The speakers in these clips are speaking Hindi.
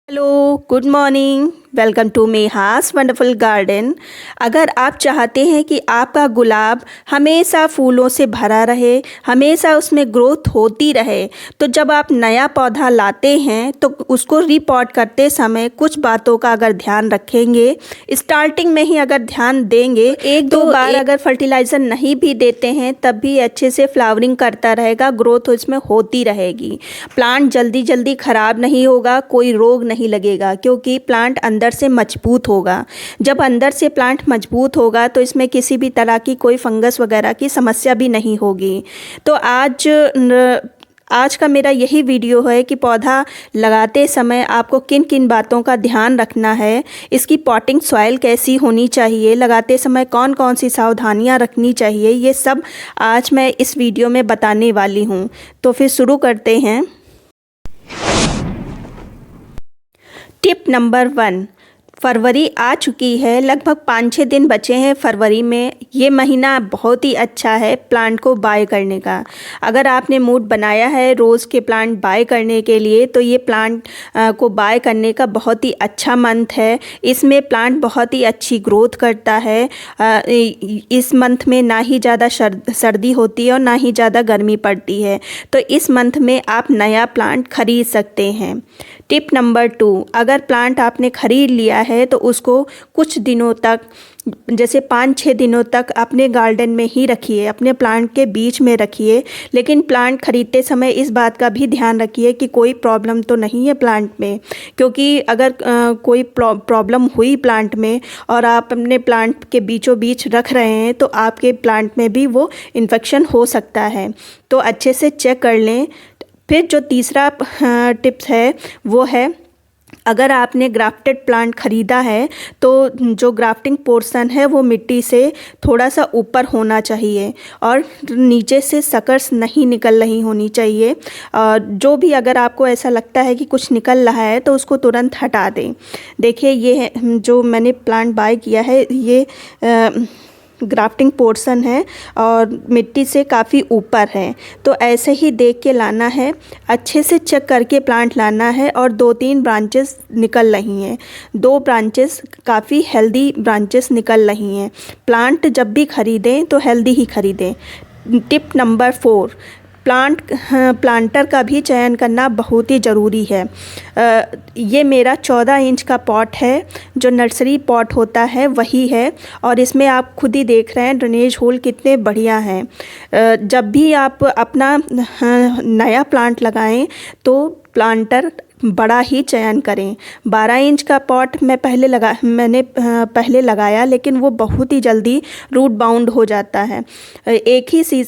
Hello, good morning. Welcome to मेहास वंडरफुल गार्डन। अगर आप चाहते हैं कि आपका गुलाब हमेशा फूलों से भरा रहे, हमेशा उसमें ग्रोथ होती रहे, तो जब आप नया पौधा लाते हैं तो उसको रीपॉट करते समय कुछ बातों का अगर ध्यान रखेंगे, स्टार्टिंग में ही अगर ध्यान देंगे, एक दो बार अगर फर्टिलाइज़र नहीं भी देते हैं तब भी अच्छे से फ्लावरिंग करता रहेगा, ग्रोथ उसमें होती रहेगी। प्लांट जल्दी जल्दी ख़राब नहीं होगा, कोई रोग नहीं लगेगा, क्योंकि प्लांट अंदर से मजबूत होगा। जब अंदर से प्लांट मजबूत होगा तो इसमें किसी भी तरह की कोई फंगस वगैरह की समस्या भी नहीं होगी। तो आज का मेरा यही वीडियो है कि पौधा लगाते समय आपको किन किन बातों का ध्यान रखना है, इसकी पॉटिंग सॉइल कैसी होनी चाहिए, लगाते समय कौन कौन सी सावधानियां रखनी चाहिए, ये सब आज मैं इस वीडियो में बताने वाली हूँ। तो फिर शुरू करते हैं। टिप नंबर 1, फरवरी आ चुकी है, लगभग 5-6 दिन बचे हैं फरवरी में। ये महीना बहुत ही अच्छा है प्लांट को बाय करने का। अगर आपने मूड बनाया है रोज़ के प्लांट बाय करने के लिए, तो ये प्लांट को बाय करने का बहुत ही अच्छा मंथ है। इसमें प्लांट बहुत ही अच्छी ग्रोथ करता है। इस मंथ में ना ही ज़्यादा सर्दी होती है और ना ही ज़्यादा गर्मी पड़ती है, तो इस मंथ में आप नया प्लांट खरीद सकते हैं। टिप नंबर 2, अगर प्लांट आपने ख़रीद लिया है तो उसको कुछ दिनों तक, जैसे 5-6 दिनों तक अपने गार्डन में ही रखिए, अपने प्लांट के बीच में रखिए। लेकिन प्लांट ख़रीदते समय इस बात का भी ध्यान रखिए कि कोई प्रॉब्लम तो नहीं है प्लांट में, क्योंकि अगर कोई प्रॉब्लम हुई प्लांट में और आप अपने प्लांट के बीचों बीच रख रहे हैं तो आपके प्लांट में भी वो इन्फेक्शन हो सकता है। तो अच्छे से चेक कर लें। फिर जो तीसरा टिप्स है वो है, अगर आपने ग्राफ्टेड प्लांट ख़रीदा है तो जो ग्राफ्टिंग पोर्शन है वो मिट्टी से थोड़ा सा ऊपर होना चाहिए और नीचे से सकर्स नहीं निकल रही होनी चाहिए। जो भी अगर आपको ऐसा लगता है कि कुछ निकल रहा है तो उसको तुरंत हटा दें। देखिए, ये है जो मैंने प्लांट बाय किया है, ये ग्राफ्टिंग पोर्शन है और मिट्टी से काफ़ी ऊपर है। तो ऐसे ही देख के लाना है, अच्छे से चेक करके प्लांट लाना है। और 2-3 ब्रांचेस निकल रही हैं, 2 ब्रांचेस काफ़ी हेल्दी ब्रांचेस निकल रही हैं। प्लांट जब भी ख़रीदें तो हेल्दी ही ख़रीदें। टिप नंबर 4, प्लांटर का भी चयन करना बहुत ही ज़रूरी है। ये मेरा 14 इंच का पॉट है, जो नर्सरी पॉट होता है वही है, और इसमें आप खुद ही देख रहे हैं ड्रेनेज होल कितने बढ़िया हैं। जब भी आप अपना नया प्लांट लगाएं तो प्लांटर बड़ा ही चयन करें। 12 इंच का पॉट मैंने पहले लगाया, लेकिन वो बहुत ही जल्दी रूट बाउंड हो जाता है। एक ही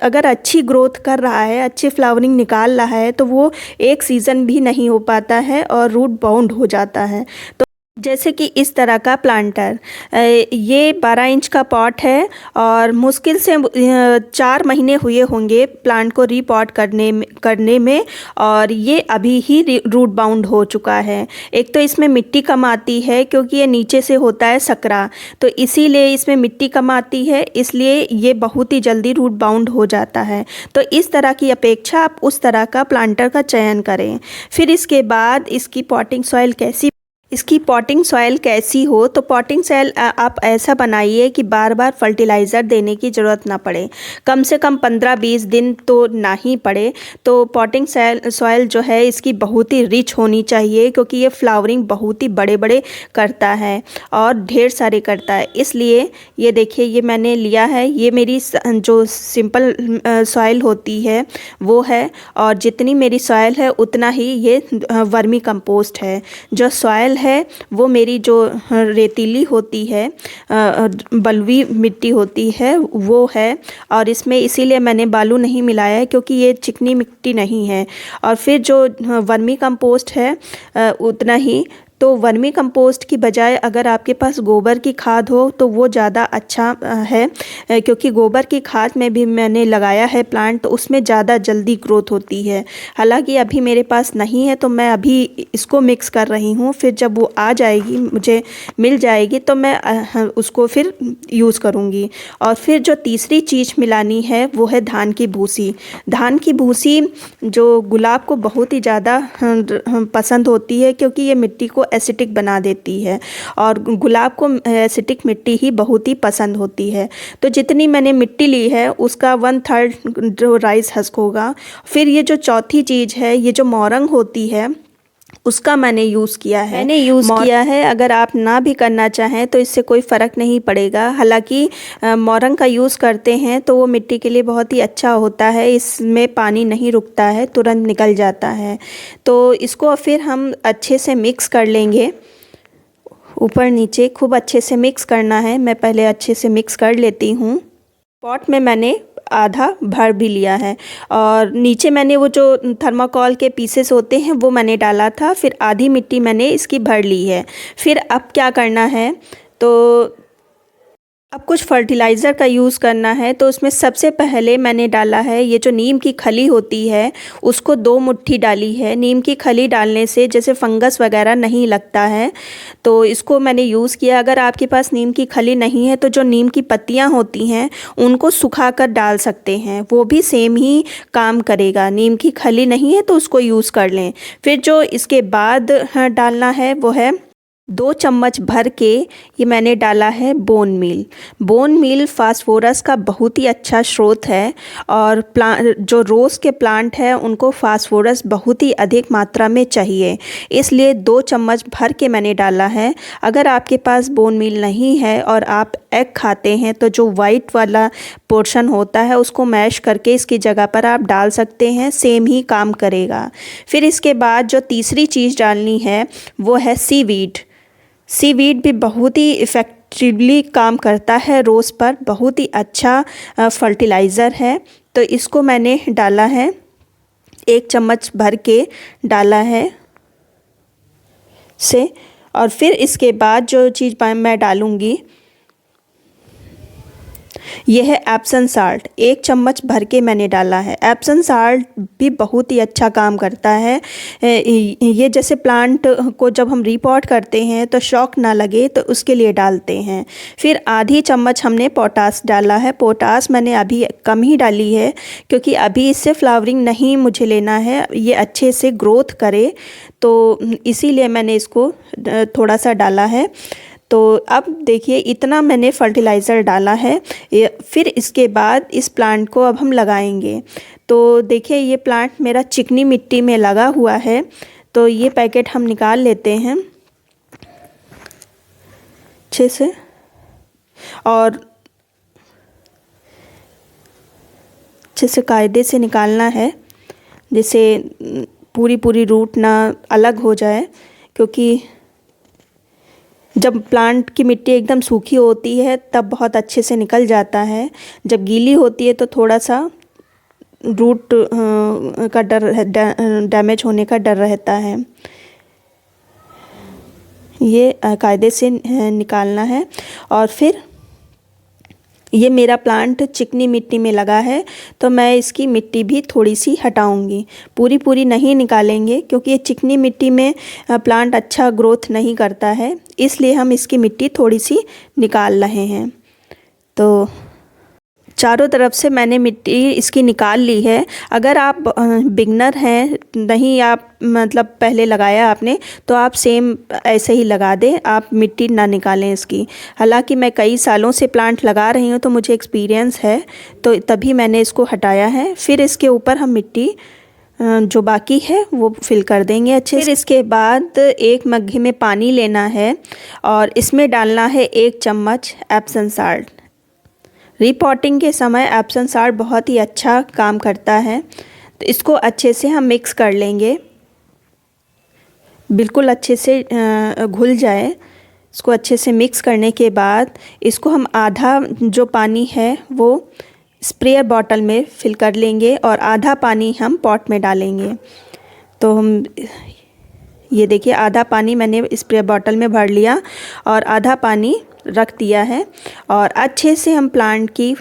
अगर अच्छी ग्रोथ कर रहा है, अच्छी फ्लावरिंग निकाल रहा है, तो वो एक सीज़न भी नहीं हो पाता है और रूट बाउंड हो जाता है। तो जैसे कि इस तरह का प्लांटर, ये 12 इंच का पॉट है और मुश्किल से 4 महीने हुए होंगे प्लांट को रीपॉट करने में, और ये अभी ही रूट बाउंड हो चुका है। एक तो इसमें मिट्टी कम आती है क्योंकि ये नीचे से होता है सकरा, तो इसीलिए इसमें मिट्टी कम आती है, इसलिए ये बहुत ही जल्दी रूट बाउंड हो जाता है। तो इस तरह की अपेक्षा आप उस तरह का प्लांटर का चयन करें। फिर इसके बाद इसकी पॉटिंग सॉइल कैसी हो, तो पॉटिंग सॉइल आप ऐसा बनाइए कि बार बार फर्टिलाइज़र देने की ज़रूरत ना पड़े, कम से कम 15-20 दिन तो ना ही पड़े। तो पॉटिंग सॉइल जो है इसकी बहुत ही रिच होनी चाहिए, क्योंकि ये फ्लावरिंग बहुत ही बड़े बड़े करता है और ढेर सारे करता है। इसलिए ये देखिए, ये मैंने लिया है, ये मेरी जो सिंपल सॉइल होती है वो है, और जितनी मेरी सॉइल है उतना ही ये वर्मी कंपोस्ट है। जो सॉइल है वो मेरी जो रेतीली होती है, बलुई मिट्टी होती है वो है, और इसमें इसीलिए मैंने बालू नहीं मिलाया है क्योंकि ये चिकनी मिट्टी नहीं है। और फिर जो वर्मी कंपोस्ट है उतना ही। तो वर्मी कंपोस्ट की बजाय अगर आपके पास गोबर की खाद हो तो वो ज़्यादा अच्छा है, क्योंकि गोबर की खाद में भी मैंने लगाया है प्लांट, तो उसमें ज़्यादा जल्दी ग्रोथ होती है। हालांकि अभी मेरे पास नहीं है तो मैं अभी इसको मिक्स कर रही हूँ, फिर जब वो आ जाएगी, मुझे मिल जाएगी, तो मैं उसको फिर यूज़ करूँगी। और फिर जो तीसरी चीज़ मिलानी है वो है धान की भूसी। धान की भूसी जो गुलाब को बहुत ही ज़्यादा पसंद होती है, क्योंकि ये मिट्टी को एसिडिक बना देती है और गुलाब को एसिडिक मिट्टी ही बहुत ही पसंद होती है। तो जितनी मैंने मिट्टी ली है उसका 1/3 जो राइस हस्क होगा। फिर ये जो चौथी चीज़ है, ये जो मोरंग होती है, उसका मैंने यूज़ किया है। अगर आप ना भी करना चाहें तो इससे कोई फ़र्क नहीं पड़ेगा। हालांकि मोरंग का यूज़ करते हैं तो वो मिट्टी के लिए बहुत ही अच्छा होता है, इसमें पानी नहीं रुकता है, तुरंत निकल जाता है। तो इसको फिर हम अच्छे से मिक्स कर लेंगे, ऊपर नीचे खूब अच्छे से मिक्स करना है। मैं पहले अच्छे से मिक्स कर लेती हूँ। पॉट में मैंने आधा भर भी लिया है और नीचे मैंने वो जो थर्माकोल के पीसेस होते हैं वो मैंने डाला था, फिर आधी मिट्टी मैंने इसकी भर ली है। फिर अब क्या करना है, तो अब कुछ फर्टिलाइज़र का यूज़ करना है। तो उसमें सबसे पहले मैंने डाला है ये जो नीम की खली होती है, उसको 2 मुट्ठी डाली है। नीम की खली डालने से जैसे फंगस वगैरह नहीं लगता है, तो इसको मैंने यूज़ किया। अगर आपके पास नीम की खली नहीं है तो जो नीम की पत्तियां होती हैं उनको सुखा कर डाल सकते हैं, वो भी सेम ही काम करेगा। नीम की खली नहीं है तो उसको यूज़ कर लें। फिर जो इसके बाद डालना है वो है 2 चम्मच भर के ये मैंने डाला है bone meal. Bone meal phosphorus का बहुत ही अच्छा स्रोत है और जो रोज़ के प्लांट हैं उनको फास्फोरस बहुत ही अधिक मात्रा में चाहिए, इसलिए 2 चम्मच भर के मैंने डाला है। अगर आपके पास बोन मील नहीं है और आप एग खाते हैं तो जो वाइट वाला पोर्शन होता है उसको मैश करके इसकी जगह पर आप डाल सकते हैं, सेम ही काम करेगा। फिर इसके बाद जो तीसरी चीज़ डालनी है वो है सीवीड। सीवीड भी बहुत ही इफ़ेक्टिवली काम करता है रोज़ पर, बहुत ही अच्छा फर्टिलाइज़र है। तो इसको मैंने डाला है, 1 चम्मच भर के डाला है से। और फिर इसके बाद जो चीज़ मैं डालूँगी यह है एप्सम साल्ट। 1 चम्मच भर के मैंने डाला है। एप्सम साल्ट भी बहुत ही अच्छा काम करता है। ये जैसे प्लांट को जब हम रिपॉट करते हैं तो शॉक ना लगे तो उसके लिए डालते हैं। फिर आधी चम्मच हमने पोटास डाला है। पोटास मैंने अभी कम ही डाली है क्योंकि अभी इससे फ्लावरिंग नहीं मुझे लेना है, ये अच्छे से ग्रोथ करे, तो इसीलिए मैंने इसको थोड़ा सा डाला है। तो अब देखिए इतना मैंने फर्टिलाइज़र डाला है। फिर इसके बाद इस प्लांट को अब हम लगाएंगे। तो देखिए ये प्लांट मेरा चिकनी मिट्टी में लगा हुआ है, तो ये पैकेट हम निकाल लेते हैं अच्छे से और अच्छे से कायदे से निकालना है, जिससे पूरी रूट ना अलग हो जाए। क्योंकि जब प्लांट की मिट्टी एकदम सूखी होती है तब बहुत अच्छे से निकल जाता है, जब गीली होती है तो थोड़ा सा रूट का डर, डैमेज होने का डर रहता है। ये कायदे से निकालना है। और फिर ये मेरा प्लांट चिकनी मिट्टी में लगा है तो मैं इसकी मिट्टी भी थोड़ी सी हटाऊंगी, पूरी नहीं निकालेंगे क्योंकि ये चिकनी मिट्टी में प्लांट अच्छा ग्रोथ नहीं करता है, इसलिए हम इसकी मिट्टी थोड़ी सी निकाल रहे हैं। तो चारों तरफ से मैंने मिट्टी इसकी निकाल ली है। अगर आप बिगनर हैं, नहीं आप मतलब पहले लगाया आपने, तो आप सेम ऐसे ही लगा दें, आप मिट्टी ना निकालें इसकी। हालांकि मैं कई सालों से प्लांट लगा रही हूँ तो मुझे एक्सपीरियंस है, तो तभी मैंने इसको हटाया है। फिर इसके ऊपर हम मिट्टी जो बाकी है वो फिल कर देंगे अच्छे से। फिर इसके बाद एक मग्गे में पानी लेना है और इसमें डालना है 1 चम्मच एप्सम साल्ट। रिपॉटिंग के समय एप्सम साल्ट बहुत ही अच्छा काम करता है, तो इसको अच्छे से हम मिक्स कर लेंगे, बिल्कुल अच्छे से घुल जाए। इसको अच्छे से मिक्स करने के बाद इसको हम आधा जो पानी है वो स्प्रेयर बॉटल में फिल कर लेंगे और आधा पानी हम पॉट में डालेंगे। तो हम ये देखिए आधा पानी मैंने स्प्रे बॉटल में भर लिया और आधा पानी रख दिया है और अच्छे से हम प्लांट की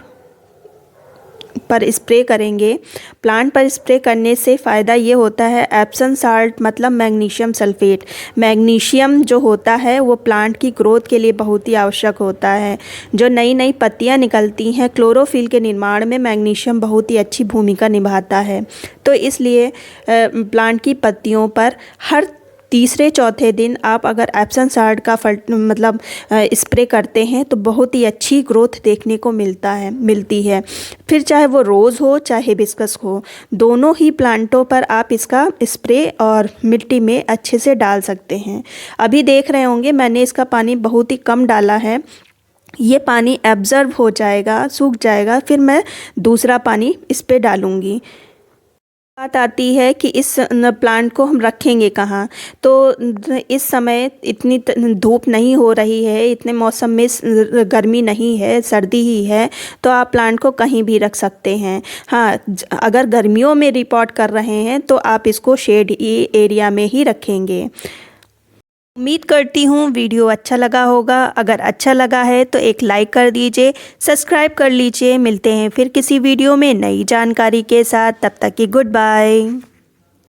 पर स्प्रे करेंगे। प्लांट पर स्प्रे करने से फ़ायदा ये होता है, एप्सम साल्ट मतलब मैग्नीशियम सल्फेट। मैग्नीशियम जो होता है वो प्लांट की ग्रोथ के लिए बहुत ही आवश्यक होता है। जो नई नई पत्तियां निकलती हैं, क्लोरोफिल के निर्माण में मैग्नीशियम बहुत ही अच्छी भूमिका निभाता है। तो इसलिए प्लांट की पत्तियों पर हर तीसरे चौथे दिन आप अगर एप्सम साल्ट का स्प्रे करते हैं तो बहुत ही अच्छी ग्रोथ देखने को मिलती है। फिर चाहे वो रोज़ हो चाहे हिबिस्कस हो, दोनों ही प्लांटों पर आप इसका स्प्रे और मिट्टी में अच्छे से डाल सकते हैं। अभी देख रहे होंगे मैंने इसका पानी बहुत ही कम डाला है। ये पानी एब्जर्व हो जाएगा, सूख जाएगा, फिर मैं दूसरा पानी इस पर डालूँगी। बात आती है कि इस प्लांट को हम रखेंगे कहाँ। तो इस समय इतनी धूप नहीं हो रही है, इतने मौसम में गर्मी नहीं है, सर्दी ही है, तो आप प्लांट को कहीं भी रख सकते हैं। हाँ, अगर गर्मियों में रिपोर्ट कर रहे हैं तो आप इसको शेड एरिया में ही रखेंगे। उम्मीद करती हूँ वीडियो अच्छा लगा होगा। अगर अच्छा लगा है तो एक लाइक कर दीजिए, सब्सक्राइब कर लीजिए। मिलते हैं फिर किसी वीडियो में नई जानकारी के साथ। तब तक की गुड बाय।